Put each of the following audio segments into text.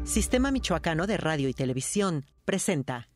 Sistema Michoacano de Radio y Televisión presenta.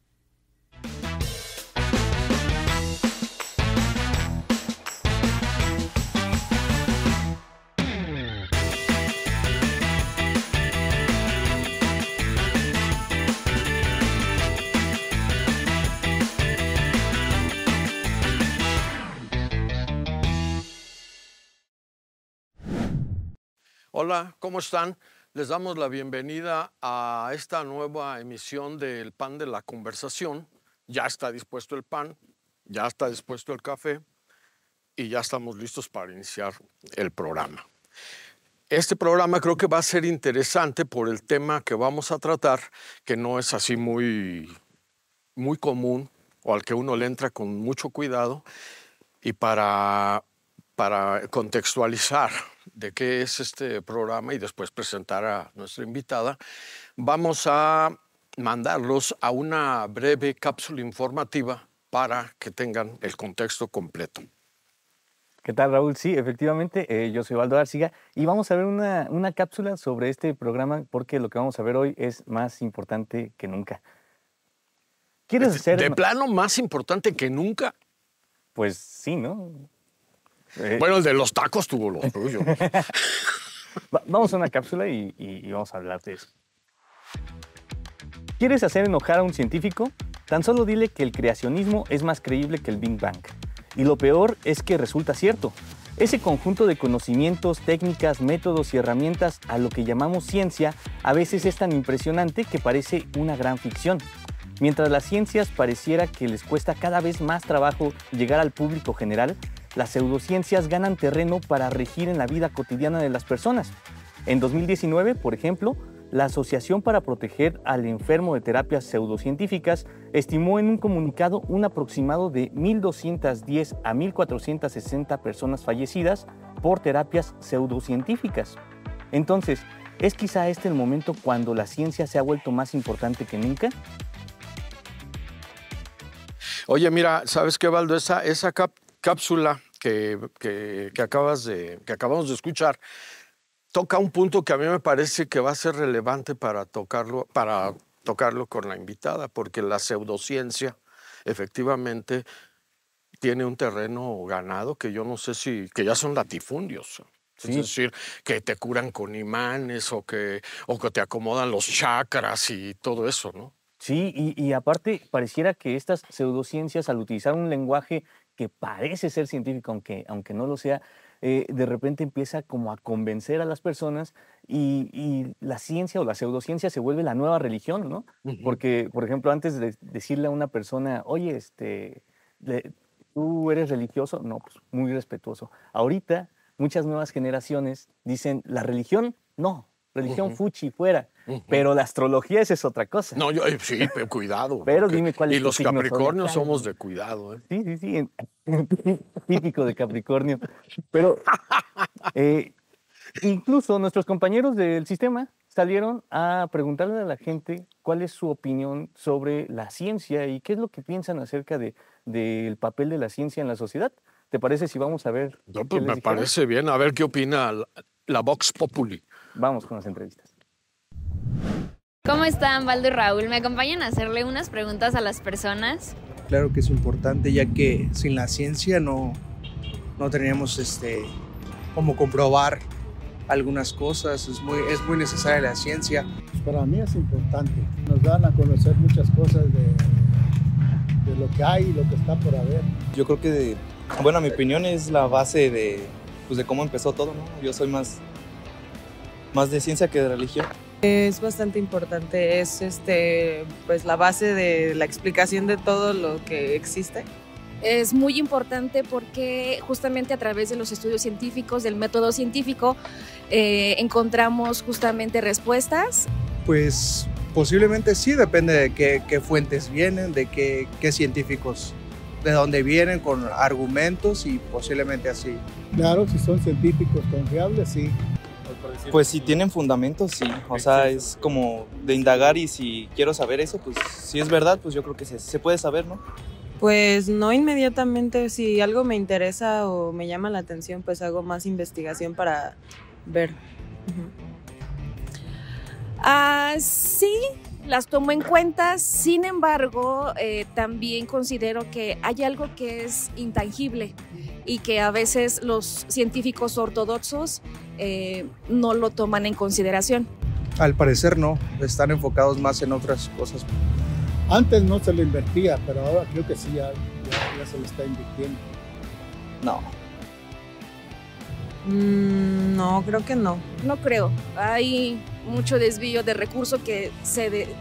Hola, ¿cómo están? Les damos la bienvenida a esta nueva emisión del Pan de la Conversación. Ya está dispuesto el pan, ya está dispuesto el café y ya estamos listos para iniciar el programa. Este programa creo que va a ser interesante por el tema que vamos a tratar, que no es así muy común o al que uno le entra con mucho cuidado. Y para contextualizar de qué es este programa y después presentar a nuestra invitada, vamos a mandarlos a una breve cápsula informativa para que tengan el contexto completo. ¿Qué tal, Raúl? Sí, efectivamente, yo soy Valdo Arciga y vamos a ver una cápsula sobre este programa porque lo que vamos a ver hoy es más importante que nunca. ¿Quieres hacer...? ¿De plano más importante que nunca? Pues sí, ¿no? Bueno, el de los tacos tuvo lo suyo. Vamos a una cápsula y vamos a hablar de eso. ¿Quieres hacer enojar a un científico? Tan solo dile que el creacionismo es más creíble que el Big Bang. Y lo peor es que resulta cierto. Ese conjunto de conocimientos, técnicas, métodos y herramientas a lo que llamamos ciencia a veces es tan impresionante que parece una gran ficción. Mientras las ciencias pareciera que les cuesta cada vez más trabajo llegar al público general, las pseudociencias ganan terreno para regir en la vida cotidiana de las personas. En 2019, por ejemplo, la Asociación para Proteger al Enfermo de Terapias Pseudocientíficas estimó en un comunicado un aproximado de 1.210 a 1.460 personas fallecidas por terapias pseudocientíficas. Entonces, ¿es quizá este el momento cuando la ciencia se ha vuelto más importante que nunca? Oye, mira, ¿sabes qué, Valdo? Esa cápsula que acabamos de escuchar toca un punto que a mí me parece que va a ser relevante para tocarlo con la invitada, porque la pseudociencia efectivamente tiene un terreno ganado que yo no sé que ya son latifundios. Sí. Es decir, que te curan con imanes o que te acomodan los chakras y todo eso, ¿no? Sí, y aparte pareciera que estas pseudociencias, al utilizar un lenguaje que parece ser científico, aunque no lo sea, de repente empieza como a convencer a las personas y la ciencia o la pseudociencia se vuelve la nueva religión, ¿no? Uh-huh. Porque, por ejemplo, antes de decirle a una persona, oye, ¿tú eres religioso? No, pues muy respetuoso. Ahorita, muchas nuevas generaciones dicen, la religión, no. Religión uh-huh. Fuchi, fuera. Uh-huh. Pero la astrología esa es otra cosa. No, sí, pero cuidado. Pero dime cuál es tu signo. Y los Capricornios somos de cuidado. Sí. Típico de Capricornio. Pero incluso nuestros compañeros del sistema salieron a preguntarle a la gente cuál es su opinión sobre la ciencia y qué es lo que piensan acerca del papel de la ciencia en la sociedad. ¿Te parece si vamos a ver? No, pues me parece bien. A ver qué opina la Vox Populi. Vamos con las entrevistas. ¿Cómo están, Valdo y Raúl? ¿Me acompañan a hacerle unas preguntas a las personas? Claro que es importante, ya que sin la ciencia no teníamos cómo comprobar algunas cosas. Es muy necesaria la ciencia. Para mí es importante. Nos dan a conocer muchas cosas de lo que hay y lo que está por haber. Yo creo que, a mi opinión es la base de cómo empezó todo, ¿no? Yo soy más de ciencia que de religión. Es bastante importante, es pues la base de la explicación de todo lo que existe. Es muy importante porque justamente a través de los estudios científicos, del método científico, encontramos justamente respuestas. Pues posiblemente sí, depende de qué fuentes vienen, de qué científicos, de dónde vienen, con argumentos y posiblemente así. Claro, si son científicos confiables, sí. Pues si tienen fundamentos, sí. O sea, es como de indagar y si quiero saber eso, pues si es verdad, pues yo creo que se puede saber, ¿no? Pues no inmediatamente. Si algo me interesa o me llama la atención, pues hago más investigación para ver. Sí, las tomo en cuenta, sin embargo, también considero que hay algo que es intangible y que a veces los científicos ortodoxos no lo toman en consideración. Al parecer no, están enfocados más en otras cosas. Antes no se le invertía, pero ahora creo que sí, ya se le está invirtiendo. No. No, creo que no. No creo. Hay mucho desvío de recursos que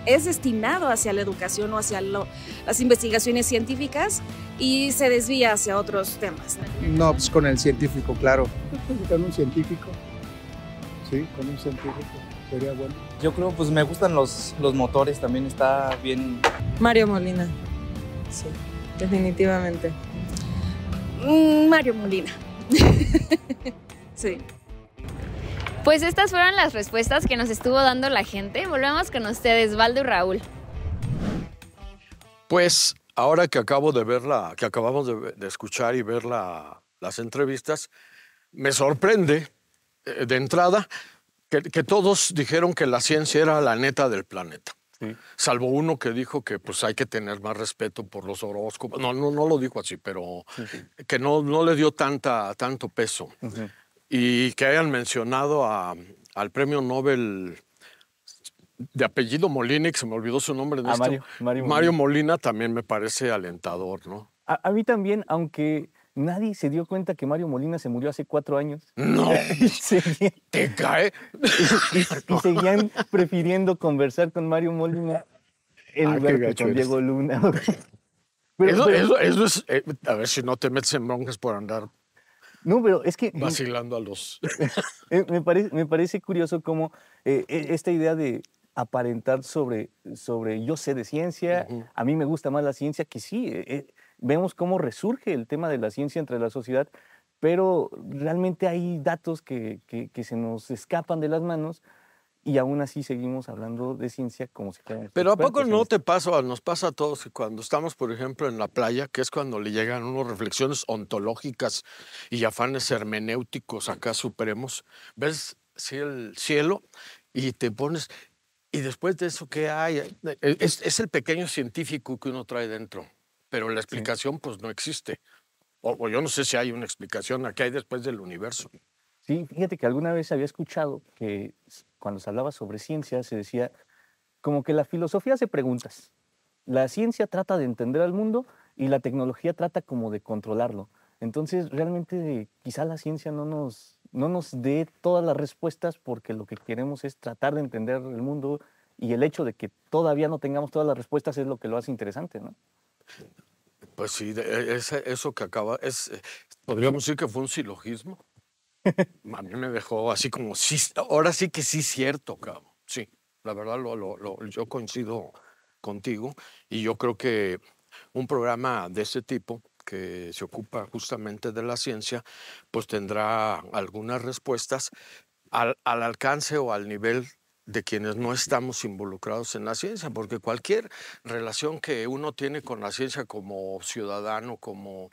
es destinado hacia la educación o hacia las investigaciones científicas y se desvía hacia otros temas. No, pues con el científico, claro. Con un científico. Sí, con un científico sería bueno. Yo creo, pues me gustan los motores, también está bien. Mario Molina. Sí, definitivamente. Mario Molina. Sí. Pues estas fueron las respuestas que nos estuvo dando la gente. Volvemos con ustedes, Valdo y Raúl. Pues ahora que acabamos de escuchar y ver las entrevistas, me sorprende de entrada que todos dijeron que la ciencia era la neta del planeta. Sí. Salvo uno que dijo que pues hay que tener más respeto por los horóscopos. No lo dijo así, pero que no le dio tanto peso. Y que hayan mencionado al premio Nobel de apellido Molina, que se me olvidó su nombre. Mario Molina también me parece alentador, ¿no? A mí también, aunque nadie se dio cuenta que Mario Molina se murió hace 4 años. ¡No! ¿Te cae? Y seguían prefiriendo conversar con Mario Molina en lugar que con Diego Luna. Eso es... a ver si no te metes en broncas por andar... No, pero es que... vacilando a los... me parece curioso cómo esta idea de aparentar sobre yo sé de ciencia, a mí me gusta más la ciencia, que sí, vemos cómo resurge el tema de la ciencia entre la sociedad, pero realmente hay datos que se nos escapan de las manos y aún así seguimos hablando de ciencia como si fuera... Pero ¿a poco no te pasa, nos pasa a todos, que cuando estamos, por ejemplo, en la playa, que es cuando le llegan unas reflexiones ontológicas y afanes hermenéuticos acá supremos, ves el cielo y te pones... Y después de eso, ¿qué hay? Es el pequeño científico que uno trae dentro, pero la explicación pues no existe. O yo no sé si hay una explicación a qué hay después del universo. Sí, fíjate que alguna vez había escuchado que cuando se hablaba sobre ciencia se decía como que la filosofía hace preguntas. La ciencia trata de entender al mundo y la tecnología trata como de controlarlo. Entonces realmente quizá la ciencia no nos dé todas las respuestas porque lo que queremos es tratar de entender el mundo y el hecho de que todavía no tengamos todas las respuestas es lo que lo hace interesante, ¿no? Pues sí, eso que acaba, podríamos decir que fue un silogismo. A mí me dejó así como, sí, ahora sí que sí cierto, cabrón. Sí, la verdad yo coincido contigo y yo creo que un programa de este tipo que se ocupa justamente de la ciencia, pues tendrá algunas respuestas al alcance o al nivel de quienes no estamos involucrados en la ciencia, porque cualquier relación que uno tiene con la ciencia como ciudadano, como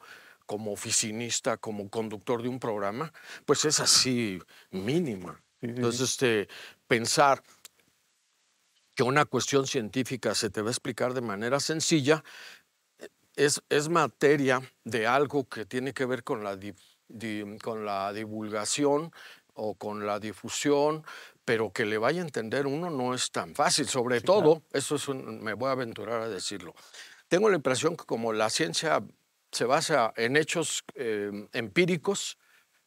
oficinista, como conductor de un programa, pues es así mínima. Entonces, pensar que una cuestión científica se te va a explicar de manera sencilla es materia de algo que tiene que ver con la divulgación o con la difusión, pero que le vaya a entender uno no es tan fácil. Sobre todo, eso me voy a aventurar a decirlo. Tengo la impresión que como la ciencia se basa en hechos empíricos,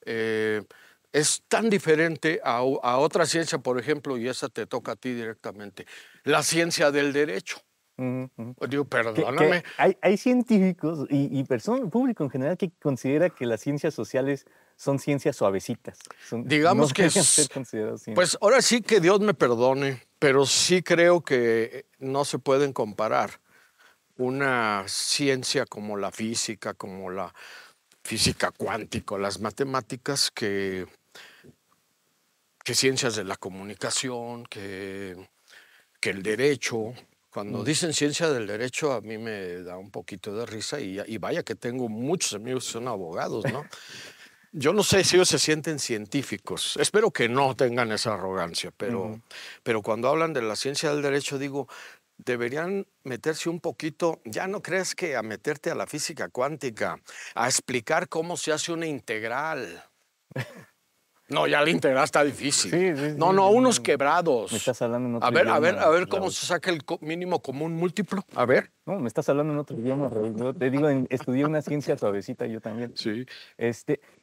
es tan diferente a otra ciencia, por ejemplo, y esa te toca a ti directamente, la ciencia del derecho. Digo, perdóname. Hay científicos y público en general que considera que las ciencias sociales son ciencias suavecitas. Digamos no que ser pues ahora sí que Dios me perdone, pero sí creo que no se pueden comparar una ciencia como la física cuántica, las matemáticas, que ciencias de la comunicación, que el derecho. Cuando dicen ciencia del derecho, a mí me da un poquito de risa y vaya que tengo muchos amigos que son abogados, ¿no? Yo no sé si ellos se sienten científicos. Espero que no tengan esa arrogancia, pero cuando hablan de la ciencia del derecho, digo, deberían meterse un poquito, ya no crees que a meterte a la física cuántica, a explicar cómo se hace una integral. No, ya la integral está difícil. Sí, no, unos quebrados. Me estás hablando en otro idioma. A ver cómo Raúl. se saca el mínimo común múltiplo. A ver. No, me estás hablando en otro idioma, Raúl. Yo te digo, estudié una ciencia suavecita yo también. Sí.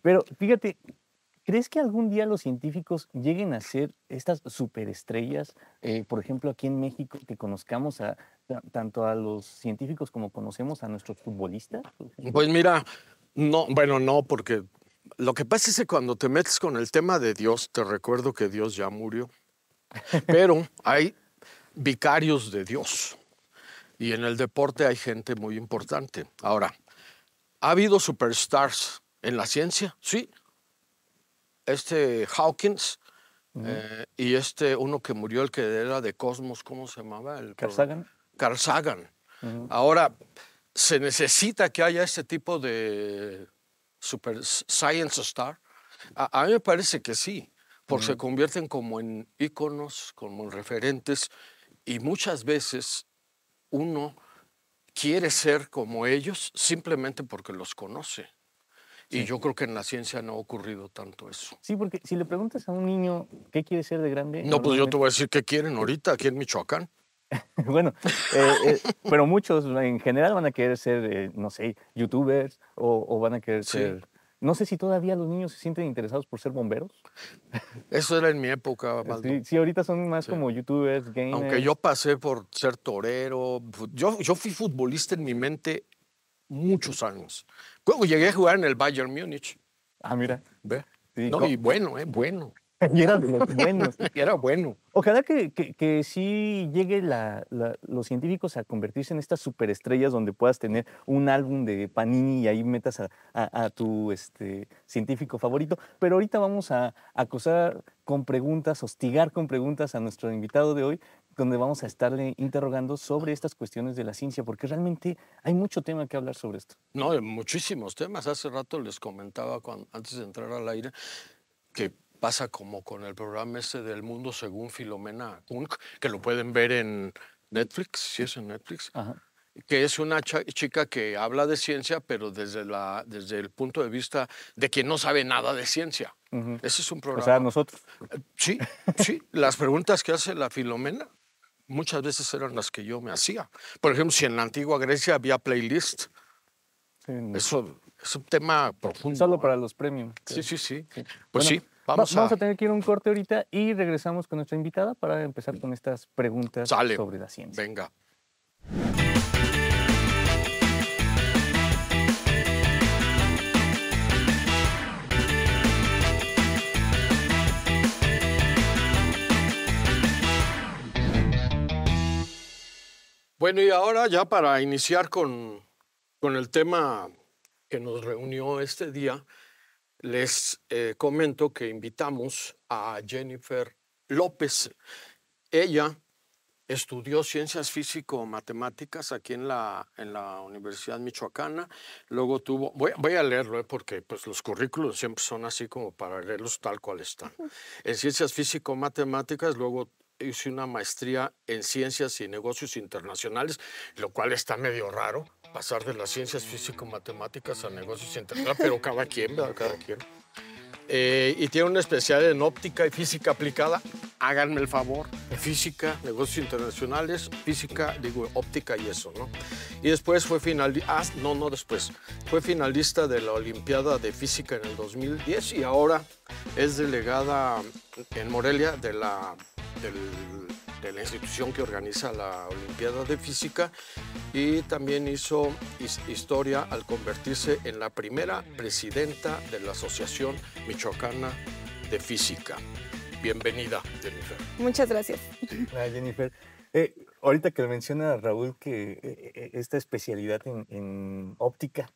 Pero fíjate, ¿crees que algún día los científicos lleguen a ser estas superestrellas? Por ejemplo, aquí en México, que conozcamos tanto a los científicos como conocemos a nuestros futbolistas. Pues mira, no, porque lo que pasa es que cuando te metes con el tema de Dios, te recuerdo que Dios ya murió, pero hay vicarios de Dios y en el deporte hay gente muy importante. Ahora, ¿ha habido superstars en la ciencia? Sí. Hawkins y uno que murió, el que era de Cosmos, ¿cómo se llamaba? Carl Sagan. Carl Sagan. Ahora, se necesita que haya este tipo de super science star. A mí me parece que sí, porque se convierten como en íconos, como en referentes, y muchas veces uno quiere ser como ellos simplemente porque los conoce. Y yo creo que en la ciencia no ha ocurrido tanto eso. Sí, porque si le preguntas a un niño qué quiere ser de grande... No, pues yo te voy a decir qué quieren ahorita aquí en Michoacán. Bueno, pero muchos en general van a querer ser, no sé, youtubers o van a querer ser... No sé si todavía los niños se sienten interesados por ser bomberos. Eso era en mi época, Valdo. Sí, ahorita son más como youtubers, gamers. Aunque yo pasé por ser torero. Yo fui futbolista en mi mente muchos años. Luego llegué a jugar en el Bayern Múnich. Ah, mira. ¿Ve? Sí, no, y bueno, bueno. Y era de los buenos. Era bueno. Ojalá que sí llegue los científicos a convertirse en estas superestrellas donde puedas tener un álbum de Panini y ahí metas a tu científico favorito. Pero ahorita vamos a acosar con preguntas, hostigar con preguntas a nuestro invitado de hoy, donde vamos a estarle interrogando sobre estas cuestiones de la ciencia, porque realmente hay mucho tema que hablar sobre esto. No, hay muchísimos temas. Hace rato les comentaba antes de entrar al aire que pasa como con el programa del Mundo según Filomena Kunk, que lo pueden ver en Netflix, sí es en Netflix, que es una chica que habla de ciencia, pero desde el punto de vista de quien no sabe nada de ciencia. Ese es un programa. O sea, nosotros. Sí. Las preguntas que hace la Filomena muchas veces eran las que yo me hacía. Por ejemplo, si en la antigua Grecia había playlist, eso es un tema profundo. Solo para los premium. Sí. Pues bueno, sí. Vamos a tener que ir a un corte ahorita y regresamos con nuestra invitada para empezar con estas preguntas sobre la ciencia. Venga. Bueno, y ahora ya para iniciar con el tema que nos reunió este día, les comento que invitamos a Jennifer López. Ella estudió ciencias físico-matemáticas aquí en la Universidad Michoacana. Luego voy a leerlo porque pues, los currículos siempre son así como para leerlos tal cual están. En ciencias físico-matemáticas, luego hice una maestría en ciencias y negocios internacionales, lo cual está medio raro, pasar de las ciencias físico-matemáticas a negocios internacionales, pero cada quien, ¿verdad? Cada quien. Y tiene una especialidad en óptica y física aplicada. Háganme el favor. Física, negocios internacionales, física, óptica y eso, ¿no? Y después fue finalista, fue finalista de la Olimpiada de Física en el 2010 y ahora es delegada en Morelia de la institución que organiza la Olimpiada de Física, y también hizo historia al convertirse en la primera presidenta de la Asociación Michoacana de Física. Bienvenida, Jennifer. Muchas gracias. Jennifer, ahorita que menciona Raúl que esta especialidad en óptica,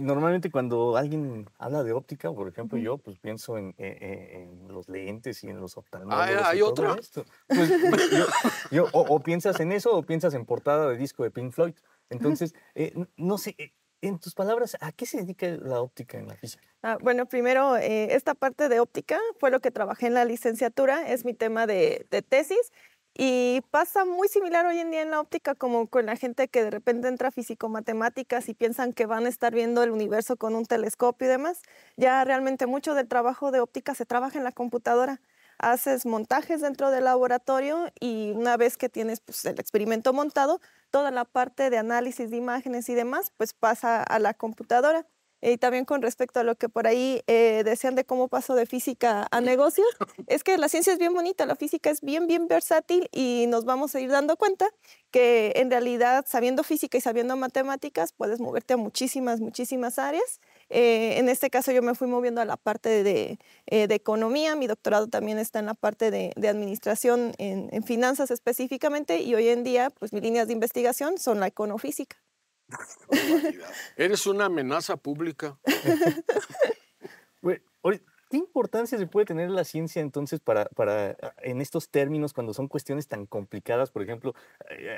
normalmente cuando alguien habla de óptica, por ejemplo, yo pues pienso en los lentes y en los oftalmólogos. ¿Hay otra? Pues, o piensas en eso o piensas en portada de disco de Pink Floyd. Entonces, no sé, en tus palabras, ¿a qué se dedica la óptica en la física? Bueno, primero, esta parte de óptica fue lo que trabajé en la licenciatura, es mi tema de tesis. Y pasa muy similar hoy en día en la óptica como con la gente que de repente entra a físico-matemáticas y piensan que van a estar viendo el universo con un telescopio y demás. Ya realmente mucho del trabajo de óptica se trabaja en la computadora. Haces montajes dentro del laboratorio y una vez que tienes pues, el experimento montado, toda la parte de análisis de imágenes y demás pues pasa a la computadora. Y también con respecto a lo que por ahí decían de cómo paso de física a negocios, es que la ciencia es bien bonita, la física es bien, bien versátil y nos vamos a ir dando cuenta que en realidad sabiendo física y sabiendo matemáticas puedes moverte a muchísimas, muchísimas áreas. En este caso yo me fui moviendo a la parte de economía, mi doctorado también está en la parte de administración en finanzas específicamente y hoy en día pues mis líneas de investigación son la econofísica. Eres una amenaza pública. ¿Qué importancia se puede tener la ciencia entonces para en estos términos cuando son cuestiones tan complicadas? Por ejemplo,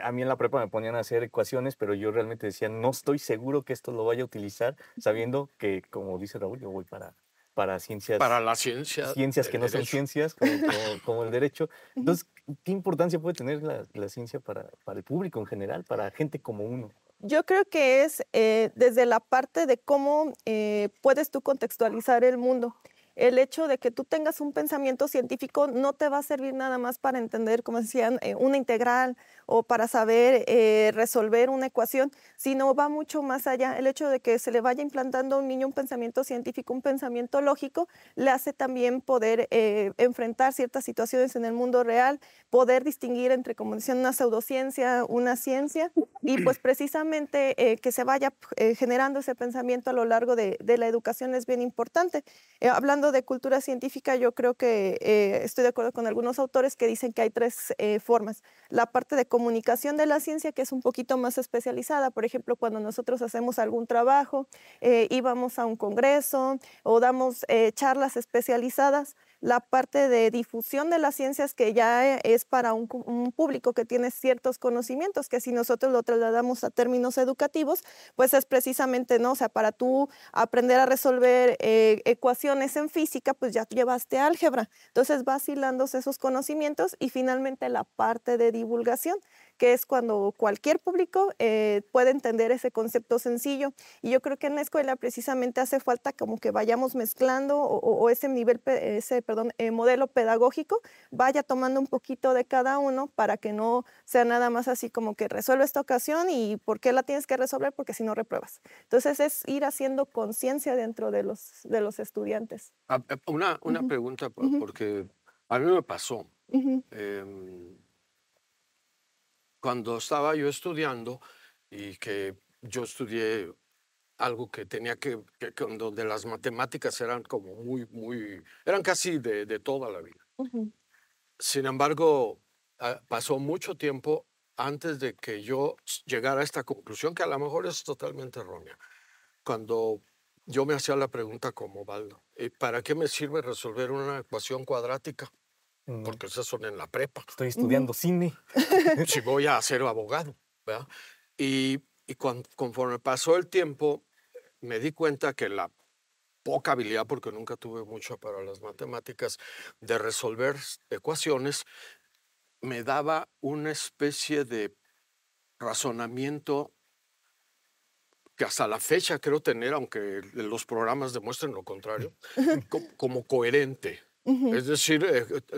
a mí en la prepa me ponían a hacer ecuaciones, pero yo realmente decía, no estoy seguro que esto lo vaya a utilizar, sabiendo que, como dice Raúl, yo voy para ciencias. Para la ciencia. Ciencias que no son ciencias, como el derecho. Entonces, ¿qué importancia puede tener la ciencia para el público en general, para gente como uno? Yo creo que es desde la parte de cómo puedes tú contextualizar el mundo. El hecho de que tú tengas un pensamiento científico no te va a servir nada más para entender, como decían, una integral o para saber resolver una ecuación, sino va mucho más allá. El hecho de que se le vaya implantando a un niño un pensamiento científico, un pensamiento lógico, le hace también poder enfrentar ciertas situaciones en el mundo real, poder distinguir entre, como decían, una pseudociencia, una ciencia, y pues precisamente que se vaya generando ese pensamiento a lo largo de la educación es bien importante. Hablando de cultura científica, yo creo que estoy de acuerdo con algunos autores que dicen que hay tres formas. La parte de comunicación de la ciencia, que es un poquito más especializada. Por ejemplo, cuando nosotros hacemos algún trabajo, íbamos a un congreso o damos charlas especializadas. La parte de difusión de las ciencias, que ya es para un público que tiene ciertos conocimientos, que si nosotros lo trasladamos a términos educativos, pues es precisamente, ¿no? O sea, para tú aprender a resolver ecuaciones en física, pues ya llevaste álgebra. Entonces vas hilándose esos conocimientos y finalmente la parte de divulgación, que es cuando cualquier público puede entender ese concepto sencillo. Y yo creo que en la escuela precisamente hace falta como que vayamos mezclando o ese nivel, modelo pedagógico vaya tomando un poquito de cada uno para que no sea nada más así como que resuelve esta ocasión y ¿por qué la tienes que resolver? Porque si no repruebas. Entonces es ir haciendo conciencia dentro de los estudiantes. Una pregunta, porque a mí me pasó. Cuando estaba yo estudiando y que yo estudié algo que tenía donde las matemáticas eran como eran casi de toda la vida. Sin embargo, pasó mucho tiempo antes de que yo llegara a esta conclusión, que a lo mejor es totalmente errónea. Cuando yo me hacía la pregunta como Baldo, ¿para qué me sirve resolver una ecuación cuadrática? Porque esas son en la prepa. Estoy estudiando cine. Si voy a ser abogado, ¿verdad? Y conforme pasó el tiempo, me di cuenta que la poca habilidad, porque nunca tuve mucho para las matemáticas, de resolver ecuaciones, me daba una especie de razonamiento que hasta la fecha creo tener, aunque los programas demuestren lo contrario, como coherente. Es decir,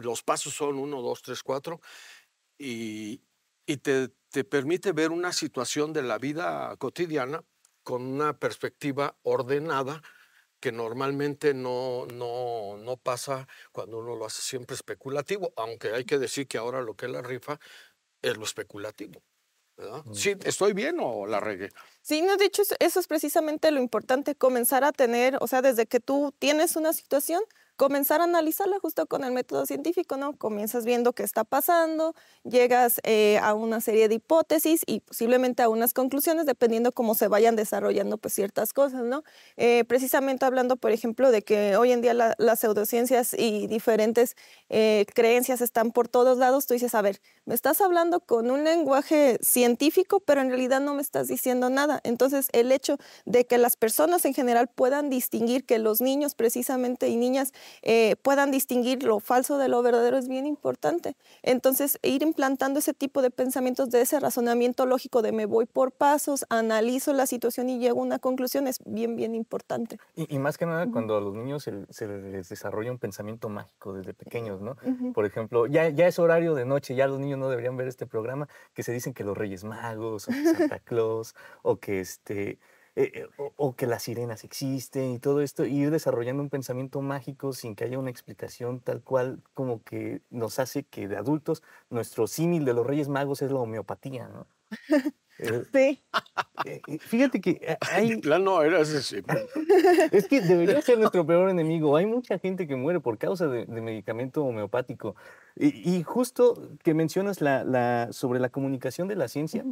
los pasos son 1, 2, 3, 4 y te permite ver una situación de la vida cotidiana con una perspectiva ordenada que normalmente no pasa cuando uno lo hace siempre especulativo, aunque hay que decir que ahora lo que es la rifa es lo especulativo. ¿verdad? ¿Sí, estoy bien o la regué? Sí, no, de hecho, eso es precisamente lo importante, comenzar a tener, o sea, desde que tú tienes una situación, comenzar a analizarla justo con el método científico, ¿no? Comienzas viendo qué está pasando, llegas a una serie de hipótesis y posiblemente a unas conclusiones dependiendo cómo se vayan desarrollando pues ciertas cosas, ¿no? Precisamente hablando, por ejemplo, de que hoy en día las pseudociencias y diferentes creencias están por todos lados, tú dices, a ver, me estás hablando con un lenguaje científico, pero en realidad no me estás diciendo nada. Entonces, el hecho de que las personas en general puedan distinguir, que los niños precisamente y niñas puedan distinguir lo falso de lo verdadero es bien importante. Entonces, ir implantando ese tipo de pensamientos, de ese razonamiento lógico de me voy por pasos, analizo la situación y llego a una conclusión es bien, bien importante. Y más que nada cuando a los niños se les desarrolla un pensamiento mágico desde pequeños, ¿no? Por ejemplo, ya es horario de noche, ya los niños no deberían ver este programa, que se dicen que los Reyes Magos, o que Santa Claus, o que o que las sirenas existen y todo esto, y ir desarrollando un pensamiento mágico sin que haya una explicación tal cual, como que nos hace que de adultos nuestro símil de los Reyes Magos es la homeopatía, ¿no? Sí. Fíjate que hay... De plano eras ese. Es que debería ser nuestro peor enemigo. Hay mucha gente que muere por causa de medicamento homeopático. Y justo que mencionas sobre la comunicación de la ciencia,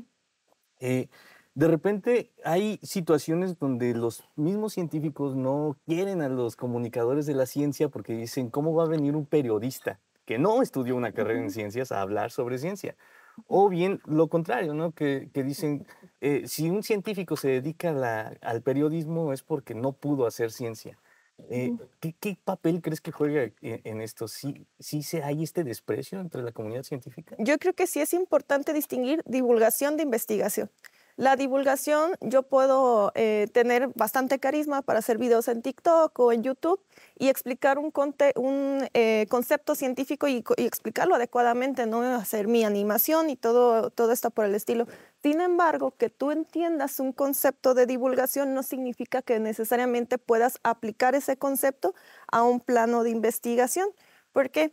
de repente hay situaciones donde los mismos científicos no quieren a los comunicadores de la ciencia porque dicen, ¿cómo va a venir un periodista que no estudió una carrera en ciencias a hablar sobre ciencia? O bien lo contrario, ¿no? Que dicen, si un científico se dedica al periodismo es porque no pudo hacer ciencia. ¿Qué papel crees que juega en esto? ¿Sí hay este desprecio entre la comunidad científica? Yo creo que sí es importante distinguir divulgación de investigación. La divulgación, yo puedo tener bastante carisma para hacer videos en TikTok o en YouTube y explicar un concepto científico y explicarlo adecuadamente, ¿no? Hacer mi animación y todo esto por el estilo. Sin embargo, que tú entiendas un concepto de divulgación no significa que necesariamente puedas aplicar ese concepto a un plano de investigación. ¿Por qué?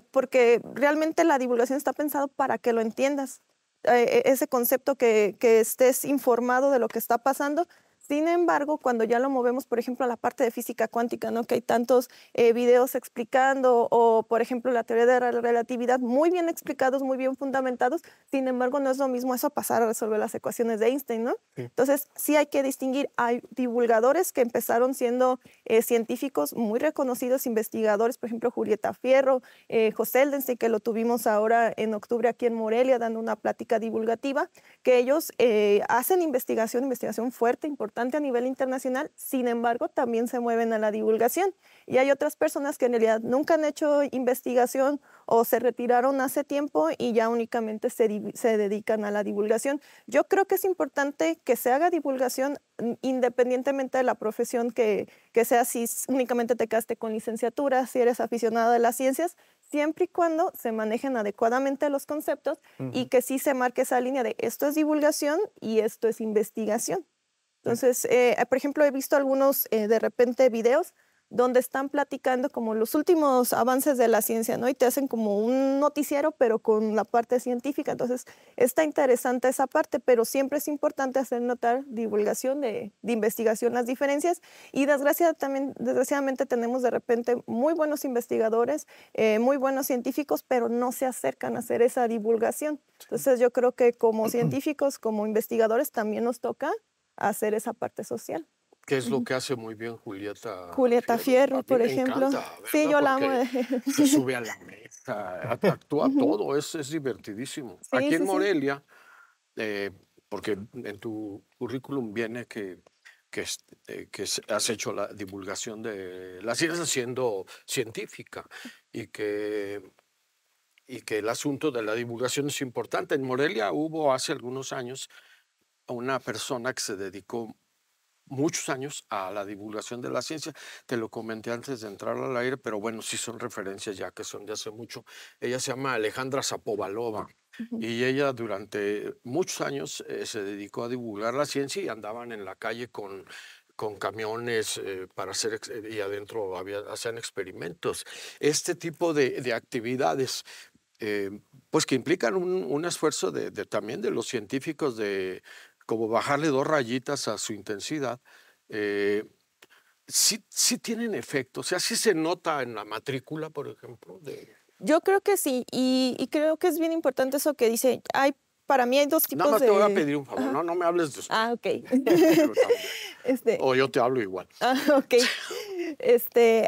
Porque realmente la divulgación está pensado para que lo entiendas. Ese concepto que estés informado de lo que está pasando. Sin embargo, cuando ya lo movemos, por ejemplo, a la parte de física cuántica, ¿no? Que hay tantos videos explicando, o por ejemplo, la teoría de la relatividad, muy bien explicados, muy bien fundamentados. Sin embargo, no es lo mismo eso pasar a resolver las ecuaciones de Einstein, ¿no? Sí. Entonces, sí hay que distinguir. Hay divulgadores que empezaron siendo científicos muy reconocidos, investigadores, por ejemplo, Julieta Fierro, José Eldenstein, que lo tuvimos ahora en octubre aquí en Morelia, dando una plática divulgativa, que ellos hacen investigación fuerte, importante a nivel internacional, sin embargo, también se mueven a la divulgación. Y hay otras personas que en realidad nunca han hecho investigación o se retiraron hace tiempo y ya únicamente se dedican a la divulgación. Yo creo que es importante que se haga divulgación independientemente de la profesión que sea, si únicamente te quedaste con licenciatura, si eres aficionado de las ciencias, siempre y cuando se manejen adecuadamente los conceptos y que sí se marque esa línea de esto es divulgación y esto es investigación. Entonces, por ejemplo, he visto algunos de repente videos donde están platicando como los últimos avances de la ciencia, ¿no? Y te hacen como un noticiero, pero con la parte científica. Entonces, está interesante esa parte, pero siempre es importante hacer notar divulgación de investigación, las diferencias. Y desgraciadamente tenemos de repente muy buenos investigadores, muy buenos científicos, pero no se acercan a hacer esa divulgación. Entonces, yo creo que como científicos, como investigadores, también nos toca hacer esa parte social. ¿Qué es lo que hace muy bien Julieta Fierro, por ejemplo? Encanta, sí, yo la amo. Se sube a la mesa, actúa todo, es divertidísimo. Sí, aquí en Morelia, porque en tu currículum viene que has hecho la divulgación de la ciencia siendo científica y que el asunto de la divulgación es importante. En Morelia hubo hace algunos años una persona que se dedicó muchos años a la divulgación de la ciencia. Te lo comenté antes de entrar al aire, pero bueno, sí son referencias ya que son de hace mucho. Ella se llama Alejandra Zapovalova y ella durante muchos años se dedicó a divulgar la ciencia y andaban en la calle con camiones para hacer, y adentro hacían experimentos. Este tipo de actividades pues que implican un esfuerzo también de los científicos de como bajarle 2 rayitas a su intensidad, sí tienen efecto. O sea, sí se nota en la matrícula, por ejemplo. Yo creo que sí, y creo que es bien importante eso que dice. Para mí hay dos tipos de... Nada más te voy a pedir un favor, no me hables de usted. Ok. O yo te hablo igual. Ok.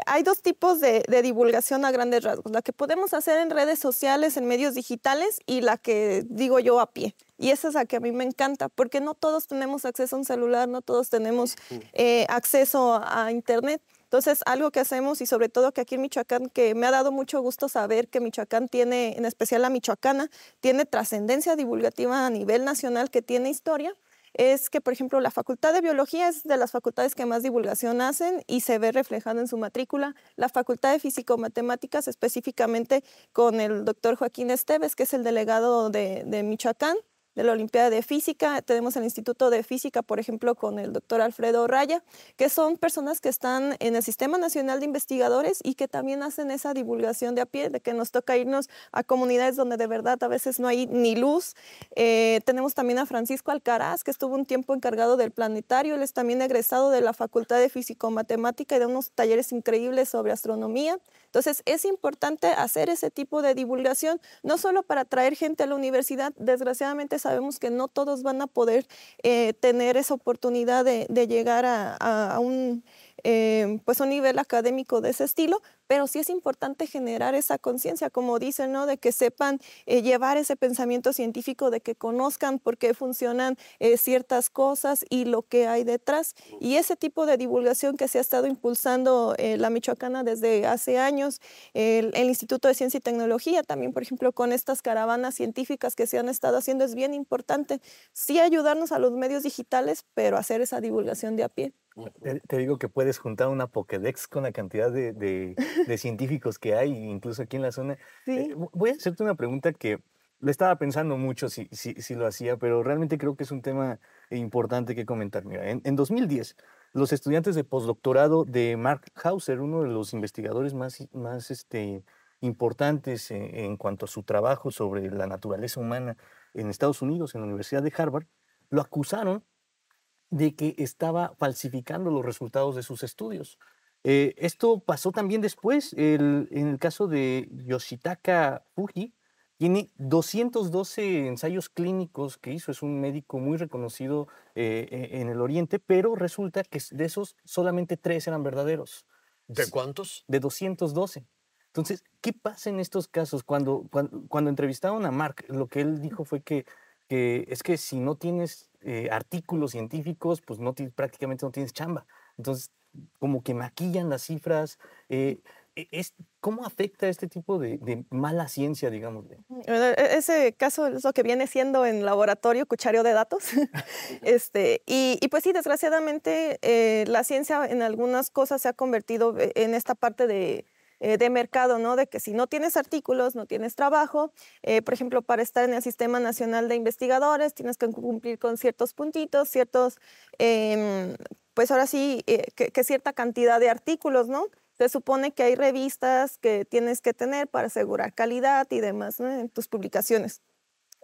Hay dos tipos de divulgación a grandes rasgos. La que podemos hacer en redes sociales, en medios digitales, y la que digo yo a pie. Y esa es la que a mí me encanta, porque no todos tenemos acceso a un celular, no todos tenemos acceso a Internet. Entonces, algo que hacemos, y sobre todo que aquí en Michoacán, que me ha dado mucho gusto saber que Michoacán tiene, en especial la michoacana, tiene trascendencia divulgativa a nivel nacional, que tiene historia, es que, por ejemplo, la Facultad de Biología es de las facultades que más divulgación hacen y se ve reflejado en su matrícula. La Facultad de Físico-Matemáticas, específicamente con el doctor Joaquín Esteves, que es el delegado de Michoacán, de la Olimpiada de Física. Tenemos el Instituto de Física, por ejemplo, con el doctor Alfredo Raya, que son personas que están en el Sistema Nacional de Investigadores y que también hacen esa divulgación de a pie, de que nos toca irnos a comunidades donde de verdad a veces no hay ni luz. Tenemos también a Francisco Alcaraz, que estuvo un tiempo encargado del planetario. Él es también egresado de la Facultad de Físico-Matemática y de unos talleres increíbles sobre astronomía. Entonces, es importante hacer ese tipo de divulgación, no solo para traer gente a la universidad. Desgraciadamente sabemos que no todos van a poder tener esa oportunidad de llegar a un nivel académico de ese estilo, pero sí es importante generar esa conciencia, como dicen, ¿no? De que sepan llevar ese pensamiento científico, de que conozcan por qué funcionan ciertas cosas y lo que hay detrás. Y ese tipo de divulgación que se ha estado impulsando la Michoacana desde hace años, el Instituto de Ciencia y Tecnología también, por ejemplo, con estas caravanas científicas que se han estado haciendo, es bien importante. Sí ayudarnos a los medios digitales, pero hacer esa divulgación de a pie. Te digo que puedes juntar una Pokédex con la cantidad de científicos que hay, incluso aquí en la zona. Sí. Voy a hacerte una pregunta que lo estaba pensando mucho si lo hacía, pero realmente creo que es un tema importante que comentar. Mira, en 2010, los estudiantes de postdoctorado de Mark Hauser, uno de los investigadores más importantes en cuanto a su trabajo sobre la naturaleza humana en Estados Unidos, en la Universidad de Harvard, lo acusaron de que estaba falsificando los resultados de sus estudios. Esto pasó también después. En el caso de Yoshitaka Fuji, tiene 212 ensayos clínicos que hizo. Es un médico muy reconocido en el Oriente, pero resulta que de esos solamente 3 eran verdaderos. ¿De cuántos? De 212. Entonces, ¿qué pasa en estos casos? Cuando entrevistaron a Mark, lo que él dijo fue que es que si no tienes artículos científicos, pues prácticamente no tienes chamba. Entonces, como que maquillan las cifras. ¿Cómo afecta este tipo de mala ciencia, digamos? Ese caso es lo que viene siendo en laboratorio cuchareo de datos. Y pues sí, desgraciadamente la ciencia en algunas cosas se ha convertido en esta parte de mercado, ¿no? De que si no tienes artículos, no tienes trabajo. Por ejemplo, para estar en el Sistema Nacional de Investigadores tienes que cumplir con ciertos puntitos, pues ahora sí, que cierta cantidad de artículos, ¿no? Se supone que hay revistas que tienes que tener para asegurar calidad y demás, ¿no? En tus publicaciones.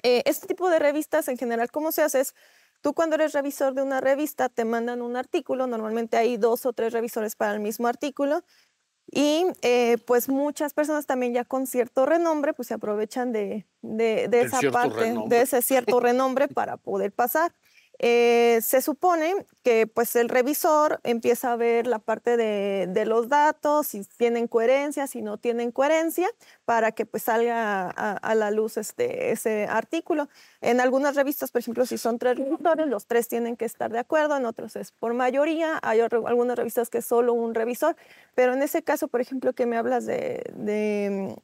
Este tipo de revistas, en general, ¿cómo se hace? Es, tú cuando eres revisor de una revista, te mandan un artículo. Normalmente hay 2 o 3 revisores para el mismo artículo. Y pues muchas personas también ya con cierto renombre pues se aprovechan de esa parte, de ese cierto renombre para poder pasar. Se supone que pues el revisor empieza a ver la parte de los datos, si tienen coherencia, si no tienen coherencia, para que pues salga a la luz ese artículo. En algunas revistas, por ejemplo, si son 3 revisores, los 3 tienen que estar de acuerdo, en otros es por mayoría, hay algunas revistas que es solo un revisor, pero en ese caso, por ejemplo, que me hablas de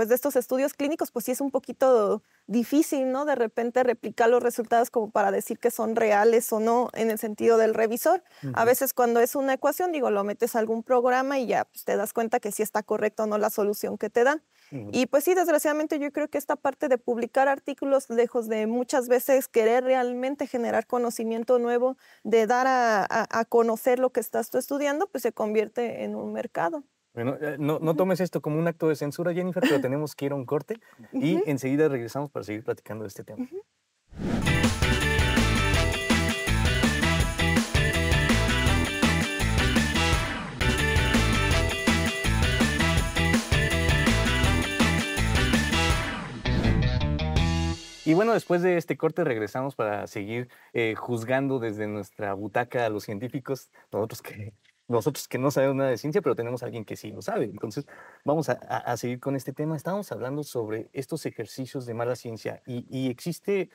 estos estudios clínicos, pues sí es un poquito difícil, ¿no? De repente replicar los resultados como para decir que son reales o no en el sentido del revisor. A veces cuando es una ecuación, lo metes a algún programa y ya pues, te das cuenta que sí está correcto o no la solución que te dan. Y pues sí, desgraciadamente yo creo que esta parte de publicar artículos, lejos de muchas veces querer realmente generar conocimiento nuevo, de dar a conocer lo que estás tú estudiando, pues se convierte en un mercado. Bueno, no tomes esto como un acto de censura, Jennifer, pero tenemos que ir a un corte y enseguida regresamos para seguir platicando de este tema. Y bueno, después de este corte regresamos para seguir juzgando desde nuestra butaca a los científicos, nosotros que no sabemos nada de ciencia, pero tenemos a alguien que sí lo sabe. Entonces, vamos a seguir con este tema. Estábamos hablando sobre estos ejercicios de mala ciencia y existe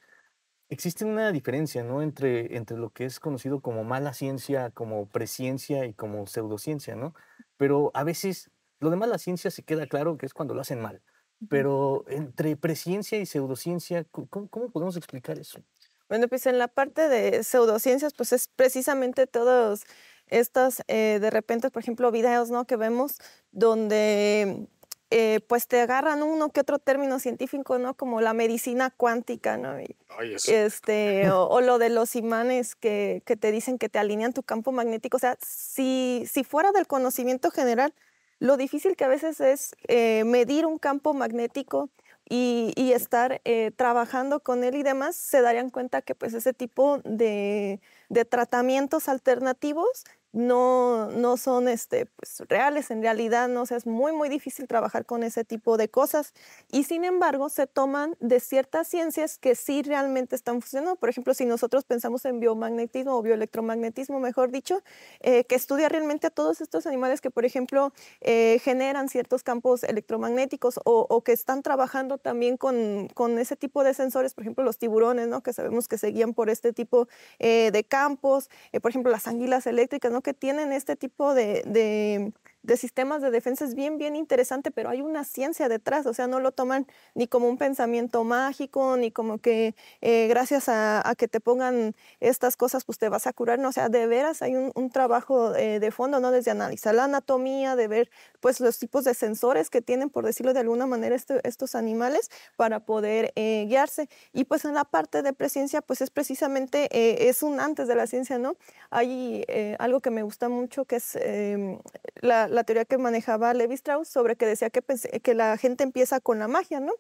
una diferencia, ¿no? Entre lo que es conocido como mala ciencia, como presciencia y como pseudociencia, ¿no? Pero a veces lo de mala ciencia se queda claro que es cuando lo hacen mal. Pero entre presciencia y pseudociencia, ¿cómo podemos explicar eso? Bueno, pues en la parte de pseudociencias, pues es precisamente todos estos, de repente, por ejemplo, videos, ¿no? Que vemos donde pues te agarran uno que otro término científico, ¿no? Como la medicina cuántica, ¿no? Y, Ay, eso. o lo de los imanes que te dicen que te alinean tu campo magnético. O sea, si fuera del conocimiento general, lo difícil que a veces es medir un campo magnético y estar trabajando con él y demás, se darían cuenta que pues ese tipo de tratamientos alternativos no son pues, reales en realidad, ¿no? O sea, es muy, muy difícil trabajar con ese tipo de cosas. Y sin embargo, se toman de ciertas ciencias que sí realmente están funcionando. Por ejemplo, si nosotros pensamos en biomagnetismo o bioelectromagnetismo, mejor dicho, que estudia realmente a todos estos animales que, por ejemplo, generan ciertos campos electromagnéticos o que están trabajando también con ese tipo de sensores, por ejemplo, los tiburones, ¿no? Que sabemos que se guían por este tipo de campos, por ejemplo, las anguilas eléctricas, ¿no? Que tienen este tipo de sistemas de defensa. Es bien, bien interesante, pero hay una ciencia detrás, o sea, no lo toman ni como un pensamiento mágico, ni como que gracias a que te pongan estas cosas, pues te vas a curar, no, o sea, de veras hay un trabajo de fondo, ¿no? Desde analizar la anatomía, de ver, pues, los tipos de sensores que tienen, por decirlo de alguna manera, estos animales para poder guiarse. Y pues en la parte de presciencia, pues es precisamente, es un antes de la ciencia, ¿no? Hay algo que me gusta mucho, que es la teoría que manejaba Levi Strauss, sobre que decía que la gente empieza con la magia, ¿no?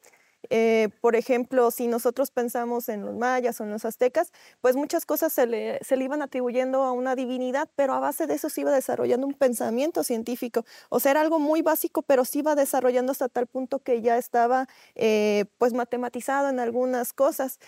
Por ejemplo, si nosotros pensamos en los mayas o en los aztecas, pues muchas cosas se le iban atribuyendo a una divinidad, pero a base de eso se iba desarrollando un pensamiento científico. O sea, era algo muy básico, pero se iba desarrollando hasta tal punto que ya estaba pues matematizado en algunas cosas.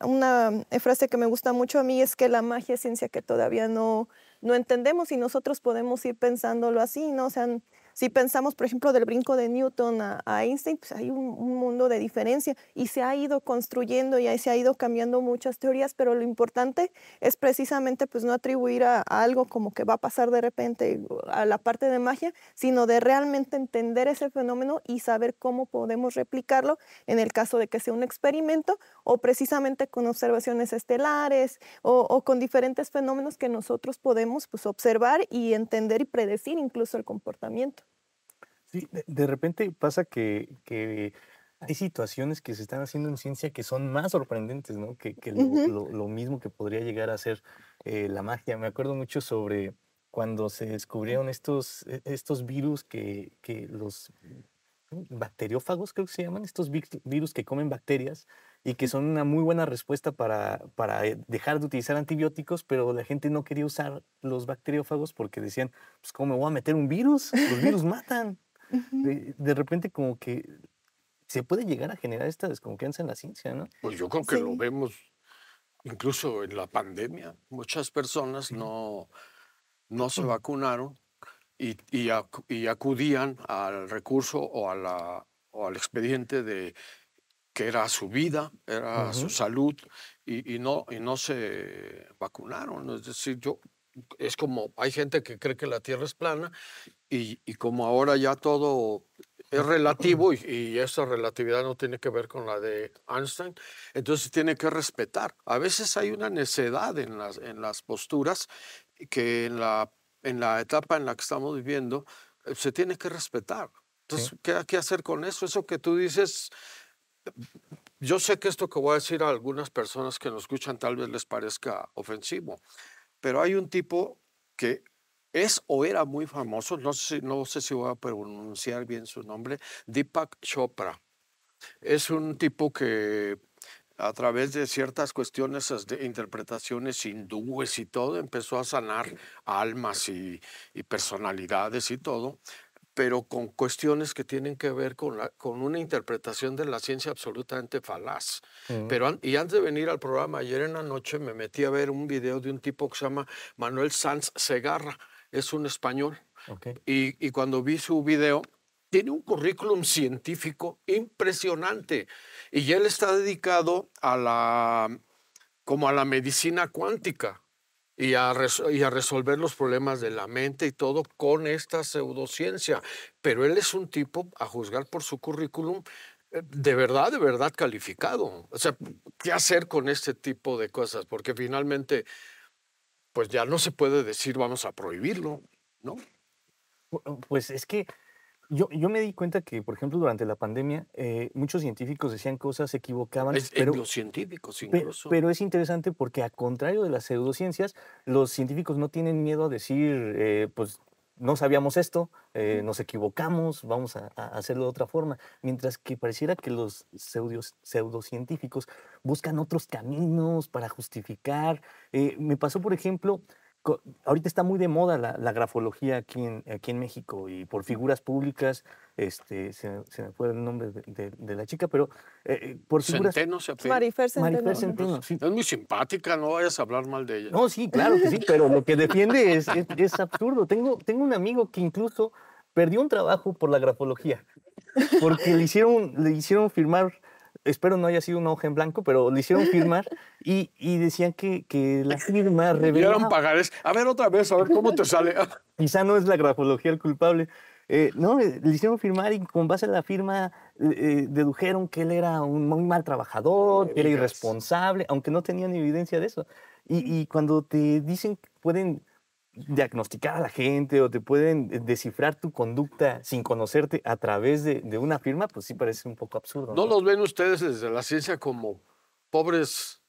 Una frase que me gusta mucho a mí es que la magia es ciencia que todavía no entendemos y nosotros podemos ir pensándolo así, ¿no? O sea, si pensamos, por ejemplo, del brinco de Newton a Einstein, pues hay un mundo de diferencia y se ha ido construyendo y ahí se ha ido cambiando muchas teorías, pero lo importante es precisamente pues no atribuir a algo como que va a pasar de repente a la parte de magia, sino de realmente entender ese fenómeno y saber cómo podemos replicarlo en el caso de que sea un experimento o precisamente con observaciones estelares o con diferentes fenómenos que nosotros podemos pues observar y entender y predecir incluso el comportamiento. Sí, de repente pasa que hay situaciones que se están haciendo en ciencia que son más sorprendentes, ¿no? Que lo mismo que podría llegar a ser la magia. Me acuerdo mucho sobre cuando se descubrieron estos virus que los bacteriófagos, creo que se llaman, estos virus que comen bacterias y que son una muy buena respuesta para dejar de utilizar antibióticos, pero la gente no quería usar los bacteriófagos porque decían, pues, ¿cómo me voy a meter un virus? Los virus matan. De repente como que se puede llegar a generar esta desconfianza en la ciencia, ¿no? Pues yo creo que lo vemos incluso en la pandemia. Muchas personas no se vacunaron y acudían al recurso o al expediente de que era su vida, era su salud, y no se vacunaron. Es decir, es como, hay gente que cree que la Tierra es plana y como ahora ya todo es relativo y esa relatividad no tiene que ver con la de Einstein, entonces tiene que respetar. A veces hay una necedad en las posturas que en la etapa en la que estamos viviendo se tiene que respetar. Entonces, ¿sí? ¿Qué hacer con eso? Eso que tú dices, yo sé que esto que voy a decir a algunas personas que nos escuchan tal vez les parezca ofensivo, pero hay un tipo que es o era muy famoso, no sé si voy a pronunciar bien su nombre, Deepak Chopra. Es un tipo que a través de ciertas cuestiones de interpretaciones hindúes y todo, empezó a sanar almas y personalidades y todo, pero con cuestiones que tienen que ver con una interpretación de la ciencia absolutamente falaz. Y antes de venir al programa, ayer en la noche me metí a ver un video de un tipo que se llama Manuel Sanz Segarra, es un español. Y cuando vi su video, tiene un currículum científico impresionante y él está dedicado como a la medicina cuántica y a resolver los problemas de la mente y todo con esta pseudociencia. Pero él es un tipo, a juzgar por su currículum, de verdad calificado. O sea, ¿qué hacer con este tipo de cosas? Porque finalmente, pues ya no se puede decir vamos a prohibirlo, ¿no? Pues es que yo me di cuenta que, por ejemplo, durante la pandemia, muchos científicos decían cosas, se equivocaban. Los científicos incluso. Pero es interesante porque, a contrario de las pseudociencias, los científicos no tienen miedo a decir, pues, no sabíamos esto, nos equivocamos, vamos a hacerlo de otra forma. Mientras que pareciera que los pseudocientíficos buscan otros caminos para justificar. Me pasó, por ejemplo, ahorita está muy de moda la grafología aquí en México, y por figuras públicas, se me fue el nombre de la chica, pero por figuras... Centeno se apellida. Marifer Centeno. Marifer Centeno, sí. Es muy simpática, no vayas a hablar mal de ella. No, sí, claro que sí, pero lo que defiende es absurdo. Tengo un amigo que incluso perdió un trabajo por la grafología, porque le hicieron firmar... Espero no haya sido una hoja en blanco, pero le hicieron firmar y decían que la firma revelaba... Dieron pagarés. A ver otra vez, a ver cómo te sale. Quizá no es la grafología el culpable. No, le hicieron firmar y con base a la firma dedujeron que él era un muy mal trabajador, que era irresponsable, aunque no tenían evidencia de eso. Y cuando te dicen que pueden diagnosticar a la gente o te pueden descifrar tu conducta sin conocerte a través de una firma, pues sí parece un poco absurdo. ¿No los ven ustedes desde la ciencia como pobres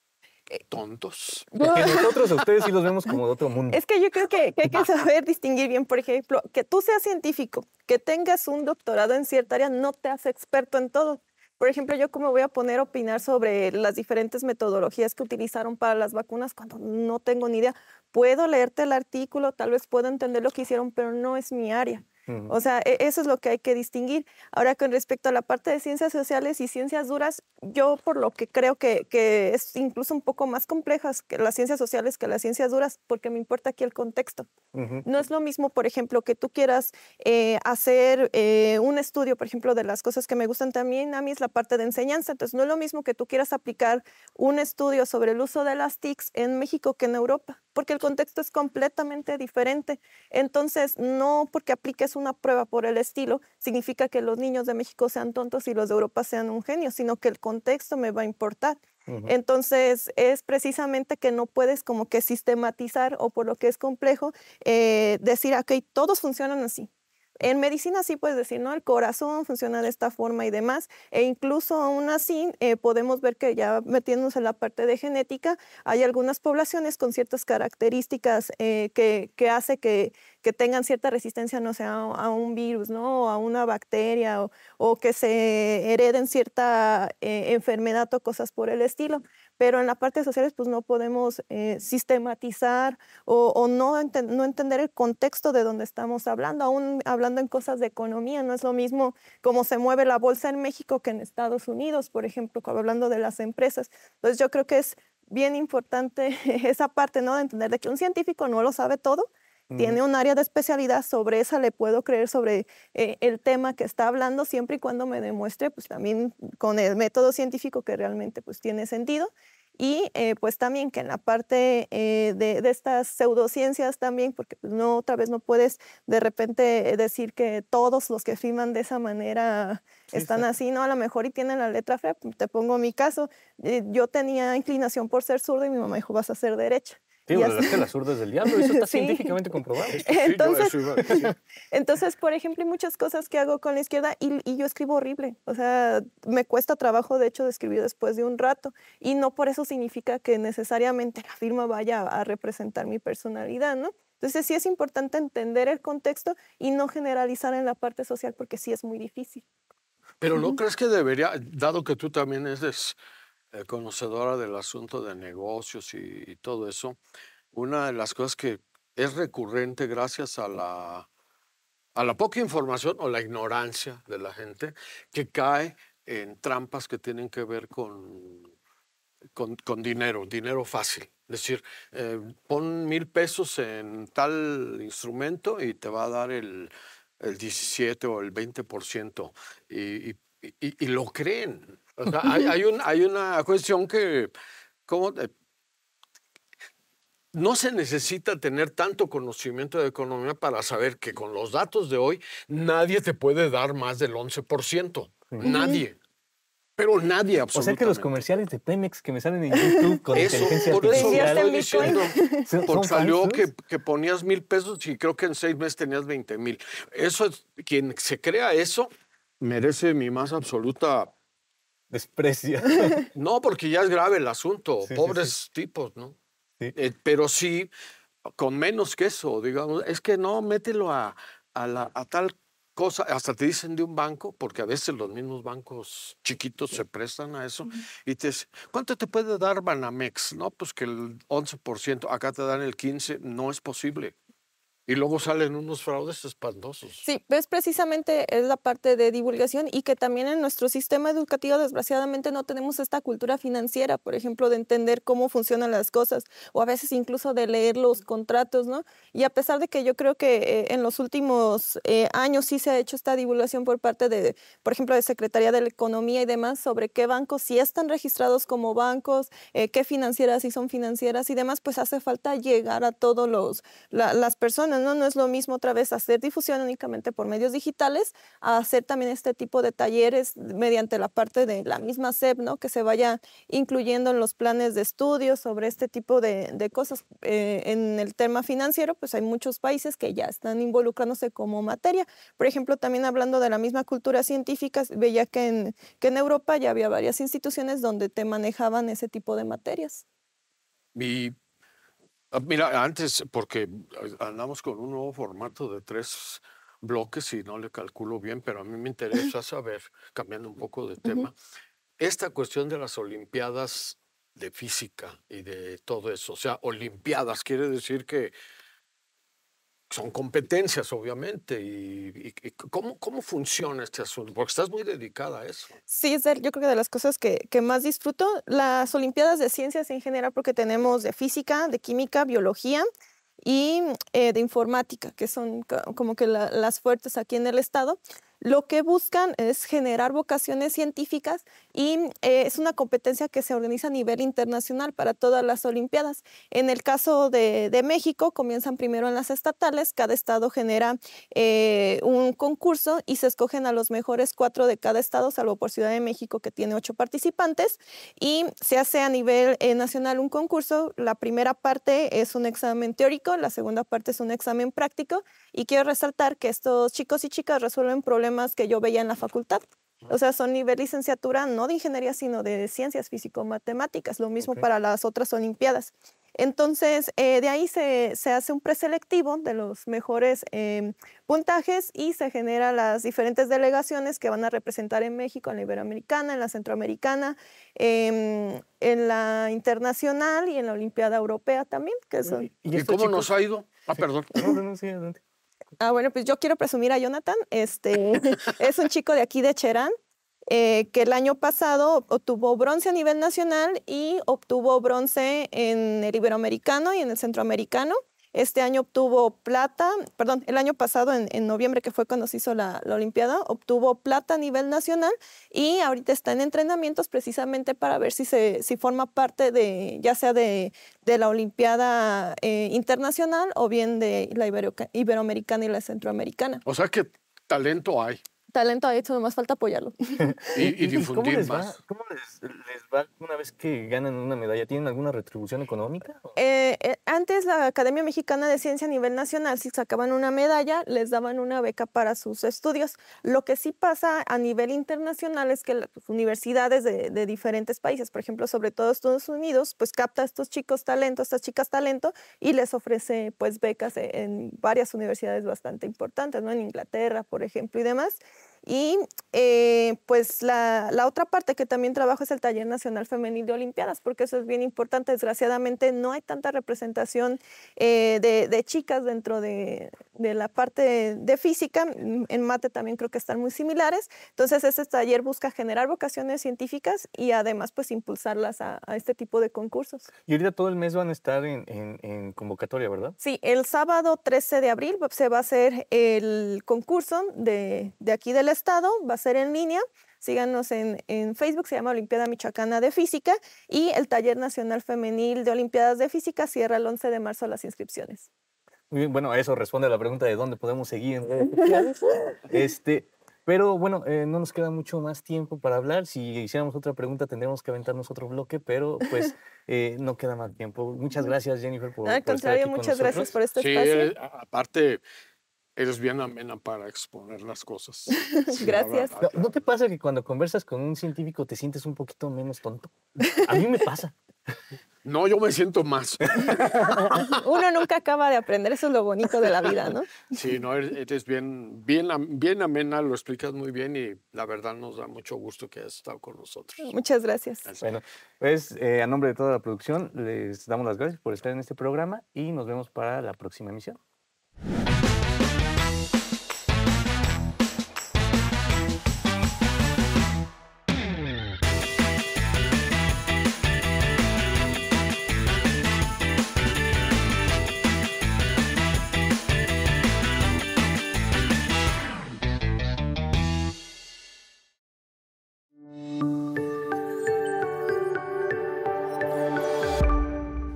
tontos? Es que nosotros a ustedes sí los vemos como de otro mundo. Es que yo creo que hay que saber distinguir bien, por ejemplo, que tú seas científico, que tengas un doctorado en cierta área, no te hace experto en todo. Por ejemplo, yo cómo voy a poner a opinar sobre las diferentes metodologías que utilizaron para las vacunas cuando no tengo ni idea. Puedo leerte el artículo, tal vez puedo entender lo que hicieron, pero no es mi área. O sea, eso es lo que hay que distinguir. Ahora, con respecto a la parte de ciencias sociales y ciencias duras, yo por lo que creo que es incluso un poco más complejas que las ciencias sociales que las ciencias duras, porque me importa aquí el contexto. No es lo mismo, por ejemplo, que tú quieras hacer un estudio, por ejemplo, de las cosas que me gustan también a mí es la parte de enseñanza. Entonces, no es lo mismo que tú quieras aplicar un estudio sobre el uso de las TICs en México que en Europa, porque el contexto es completamente diferente. Entonces, no porque apliques una prueba por el estilo, significa que los niños de México sean tontos y los de Europa sean un genio, sino que el contexto me va a importar. Entonces, es precisamente que no puedes como que sistematizar, o por lo que es complejo, decir, ok, todos funcionan así. En medicina sí puedes decir, ¿no? El corazón funciona de esta forma y demás, e incluso aún así podemos ver que ya metiéndonos en la parte de genética, hay algunas poblaciones con ciertas características que hace que tengan cierta resistencia, no sé, a un virus, ¿no? O a una bacteria, o que se hereden cierta enfermedad o cosas por el estilo. Pero en la parte de sociales pues no podemos sistematizar o no entender el contexto de donde estamos hablando, aún hablando en cosas de economía. No es lo mismo cómo se mueve la bolsa en México que en Estados Unidos, por ejemplo, hablando de las empresas. Entonces yo creo que es bien importante esa parte, ¿no? De entender de que un científico no lo sabe todo, tiene un área de especialidad, sobre esa le puedo creer sobre el tema que está hablando, siempre y cuando me demuestre pues también con el método científico que realmente pues tiene sentido. Y pues también que en la parte de estas pseudociencias también, porque pues, no, otra vez no puedes de repente decir que todos los que firman de esa manera están así, ¿no? A lo mejor y tienen la letra fea. Te pongo mi caso, yo tenía inclinación por ser zurda y mi mamá dijo, vas a ser derecha. Sí, la verdad es que la zurda es del diablo, eso está científicamente comprobado. Entonces, por ejemplo, hay muchas cosas que hago con la izquierda y yo escribo horrible. O sea, me cuesta trabajo, de hecho, de escribir después de un rato. Y no por eso significa que necesariamente la firma vaya a representar mi personalidad, ¿no? Entonces, sí es importante entender el contexto y no generalizar en la parte social, porque sí es muy difícil. Pero ¿no crees que debería, dado que tú también eres conocedora del asunto de negocios y todo eso, una de las cosas que es recurrente gracias a a la poca información o la ignorancia de la gente que cae en trampas que tienen que ver con dinero fácil. Es decir, pon 1,000 pesos en tal instrumento y te va a dar el 17 o el 20%. Y lo creen. O sea, hay una cuestión que no se necesita tener tanto conocimiento de economía para saber que con los datos de hoy nadie te puede dar más del 11%. Nadie. Pero nadie, absolutamente. O sea que los comerciales de Pemex que me salen en YouTube con inteligencia por eso artificial. estoy diciendo. Porque salió falsos. que ponías 1,000 pesos y creo que en 6 meses tenías 20,000. Eso es, quien se crea eso merece mi más absoluta desprecio. No, porque ya es grave el asunto. Sí, pobres tipos, ¿no? Sí. Pero sí, con menos que eso, digamos, es que no, mételo a tal cosa, hasta te dicen de un banco, porque a veces los mismos bancos chiquitos se prestan a eso, y te dicen, ¿cuánto te puede dar Banamex? No, pues que el 11%, acá te dan el 15%, no es posible. Y luego salen unos fraudes espantosos. Sí, ves, precisamente es la parte de divulgación y que también en nuestro sistema educativo desgraciadamente no tenemos esta cultura financiera, por ejemplo, de entender cómo funcionan las cosas o a veces incluso de leer los contratos, ¿no? Y a pesar de que yo creo que en los últimos años sí se ha hecho esta divulgación por parte de, por ejemplo, de Secretaría de la Economía y demás sobre qué bancos sí están registrados como bancos, qué financieras sí son financieras y demás, pues hace falta llegar a todos las personas. No es lo mismo otra vez hacer difusión únicamente por medios digitales a hacer también este tipo de talleres mediante la parte de la misma SEP, ¿no? Que se vaya incluyendo en los planes de estudio sobre este tipo de cosas. En el tema financiero, pues hay muchos países que ya están involucrándose como materia. Por ejemplo, también hablando de la misma cultura científica, veía que en Europa ya había varias instituciones donde te manejaban ese tipo de materias. Mira, antes, porque andamos con un nuevo formato de 3 bloques y no le calculo bien, pero a mí me interesa saber, cambiando un poco de tema, esta cuestión de las Olimpiadas de física y de todo eso. O sea, Olimpiadas quiere decir que son competencias, obviamente. ¿Y cómo funciona este asunto? Porque estás muy dedicada a eso. Sí, yo creo que de las cosas que más disfruto, las Olimpiadas de Ciencias en general, porque tenemos de física, de química, biología y de informática, que son como que las fuertes aquí en el estado. Lo que buscan es generar vocaciones científicas y es una competencia que se organiza a nivel internacional para todas las Olimpiadas. En el caso de México, comienzan primero en las estatales, cada estado genera un concurso y se escogen a los mejores 4 de cada estado, salvo por Ciudad de México, que tiene 8 participantes, y se hace a nivel nacional un concurso. La primera parte es un examen teórico, la segunda parte es un examen práctico, y quiero resaltar que estos chicos y chicas resuelven problemas que yo veía en la facultad. O sea, son nivel licenciatura, no de ingeniería, sino de ciencias físico-matemáticas, lo mismo para las otras Olimpiadas. Entonces, de ahí se hace un preselectivo de los mejores puntajes y se generan las diferentes delegaciones que van a representar en México, en la Iberoamericana, en la Centroamericana, en la internacional y en la Olimpiada Europea también. Que son... ¿Y cómo nos ha ido? Perdón. No, sí, adelante. Bueno, pues yo quiero presumir a Jonathan. Es un chico de aquí de Cherán, que el año pasado obtuvo bronce a nivel nacional y obtuvo bronce en el Iberoamericano y en el Centroamericano. Este año obtuvo plata, perdón, el año pasado en noviembre, que fue cuando se hizo la Olimpiada, obtuvo plata a nivel nacional y ahorita está en entrenamientos precisamente para ver si forma parte ya sea de la Olimpiada internacional o bien de la Iberoamericana y la Centroamericana. O sea que talento hay. Talento hay, eso nomás falta apoyarlo. Y difundir más. ¿Cómo les va una vez que ganan una medalla? ¿Tienen alguna retribución económica? Antes la Academia Mexicana de Ciencia a nivel nacional, si sacaban una medalla, les daban una beca para sus estudios. Lo que sí pasa a nivel internacional es que las universidades de diferentes países, por ejemplo, sobre todo Estados Unidos, pues capta a estos chicos talento, estas chicas talento y les ofrece pues becas en varias universidades bastante importantes, ¿no? En Inglaterra, por ejemplo, y demás. Y pues la otra parte que también trabajo es el Taller Nacional Femenil de Olimpiadas, porque eso es bien importante. Desgraciadamente no hay tanta representación de chicas dentro de de la parte de física, en mate también creo que están muy similares. Entonces este taller busca generar vocaciones científicas y además pues impulsarlas a este tipo de concursos. Y ahorita todo el mes van a estar en convocatoria, ¿verdad? Sí, el sábado 13 de abril se va a hacer el concurso de aquí del estado, va a ser en línea. Síganos en Facebook, se llama Olimpiada Michoacana de Física, y el Taller Nacional Femenil de Olimpiadas de Física cierra el 11 de marzo las inscripciones. Muy bien, bueno, eso responde a la pregunta de dónde podemos seguir en redes sociales. Pero bueno, no nos queda mucho más tiempo para hablar. Si hiciéramos otra pregunta tendríamos que aventarnos otro bloque, pero pues no queda más tiempo. Muchas gracias, Jennifer, por Al contrario, muchas gracias por este espacio. Sí, aparte, eres bien amena para exponer las cosas. Gracias. ¿No te pasa que cuando conversas con un científico te sientes un poquito menos tonto? A mí me pasa. No, yo me siento más. Uno nunca acaba de aprender, eso es lo bonito de la vida, ¿no? Sí, no, eres bien amena, lo explicas muy bien y la verdad nos da mucho gusto que hayas estado con nosotros. Muchas gracias. Bueno, pues a nombre de toda la producción les damos las gracias por estar en este programa y nos vemos para la próxima emisión.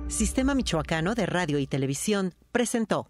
Sistema Michoacano de Radio y Televisión presentó